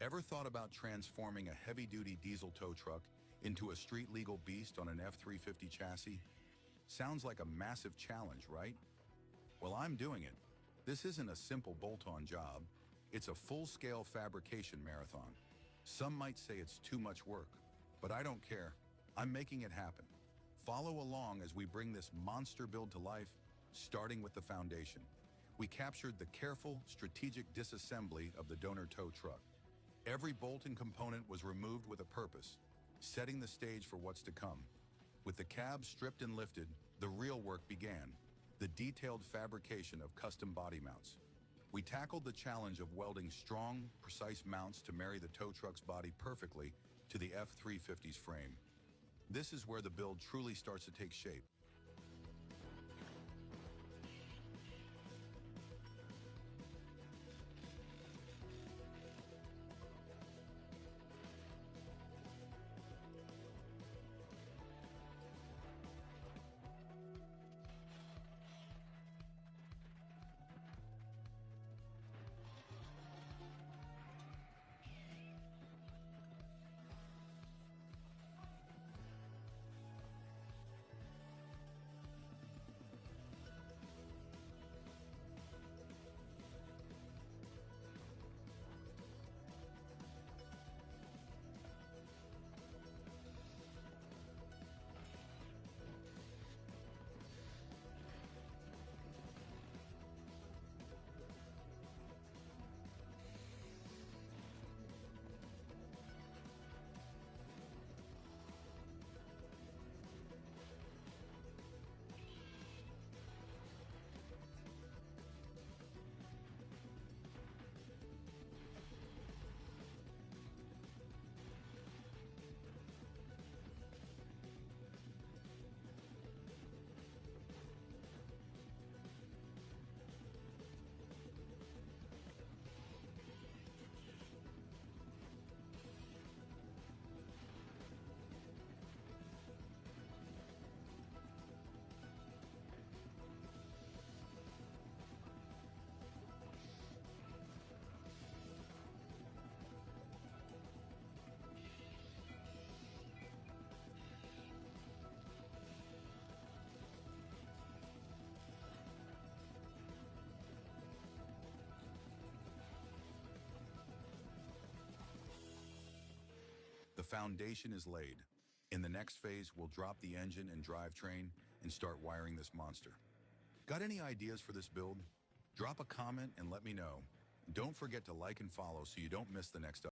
Ever thought about transforming a heavy-duty diesel tow truck into a street-legal beast on an F-350 chassis? Sounds like a massive challenge, right? Well, I'm doing it. This isn't a simple bolt-on job. It's a full-scale fabrication marathon. Some might say it's too much work, but I don't care. I'm making it happen. Follow along as we bring this monster build to life, starting with the foundation. We captured the careful, strategic disassembly of the donor tow truck. Every bolt and component was removed with a purpose, setting the stage for what's to come. With the cab stripped and lifted, the real work began, the detailed fabrication of custom body mounts. We tackled the challenge of welding strong, precise mounts to marry the tow truck's body perfectly to the F-350's frame. This is where the build truly starts to take shape. The foundation is laid. In the next phase, we'll drop the engine and drivetrain and start wiring this monster. Got any ideas for this build? Drop a comment and let me know. Don't forget to like and follow so you don't miss the next